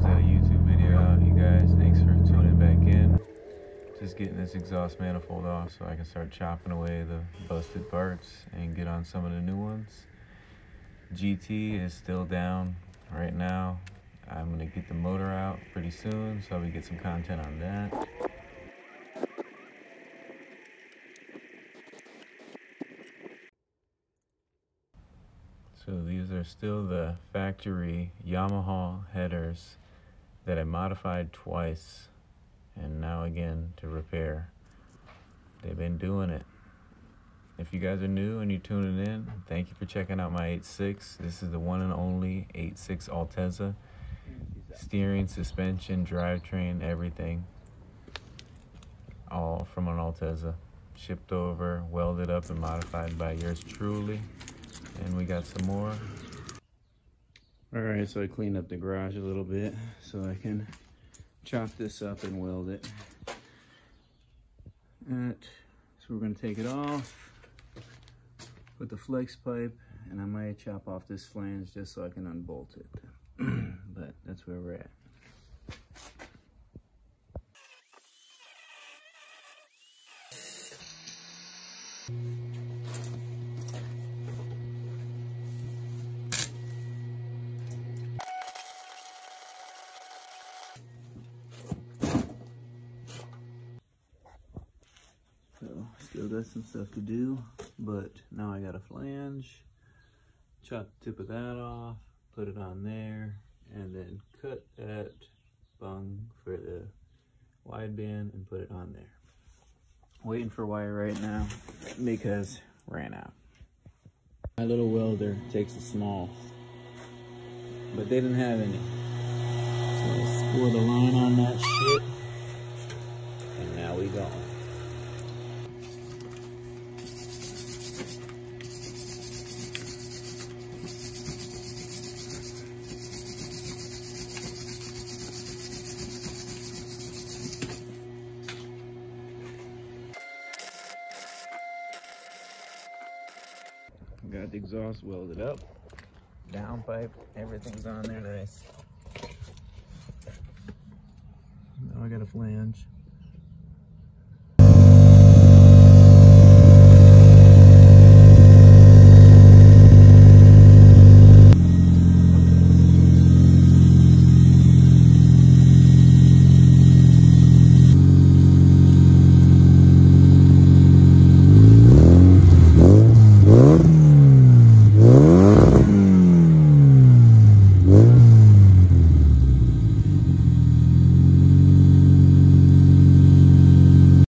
close that YouTube video out, you guys. Thanks for tuning back in. Just getting this exhaust manifold off so I can start chopping away the busted parts and get on some of the new ones. GT is still down right now. I'm gonna get the motor out pretty soon so we get some content on that. So these are still the factory Yamaha headers that I modified twice and now again to repair. They've been doing it. If you guys are new and you're tuning in, thank you for checking out my 8.6. This is the one and only 8.6 Altezza. Steering, suspension, drivetrain, everything. All from an Altezza. Shipped over, welded up and modified by yours truly. And we got some more. Alright, so I cleaned up the garage a little bit so I can chop this up and weld it. So we're going to take it off, put the flex pipe, and I might chop off this flange just so I can unbolt it. But that's where we're at. So still got some stuff to do, but now I got a flange. Chop the tip of that off, put it on there, and then cut that bung for the wideband and put it on there. Waiting for wire right now because ran out. My little welder takes a small, but they didn't have any. So I scored a line on that shit, and now we going. Got the exhaust welded up, downpipe, everything's on there nice. Now I got a flange.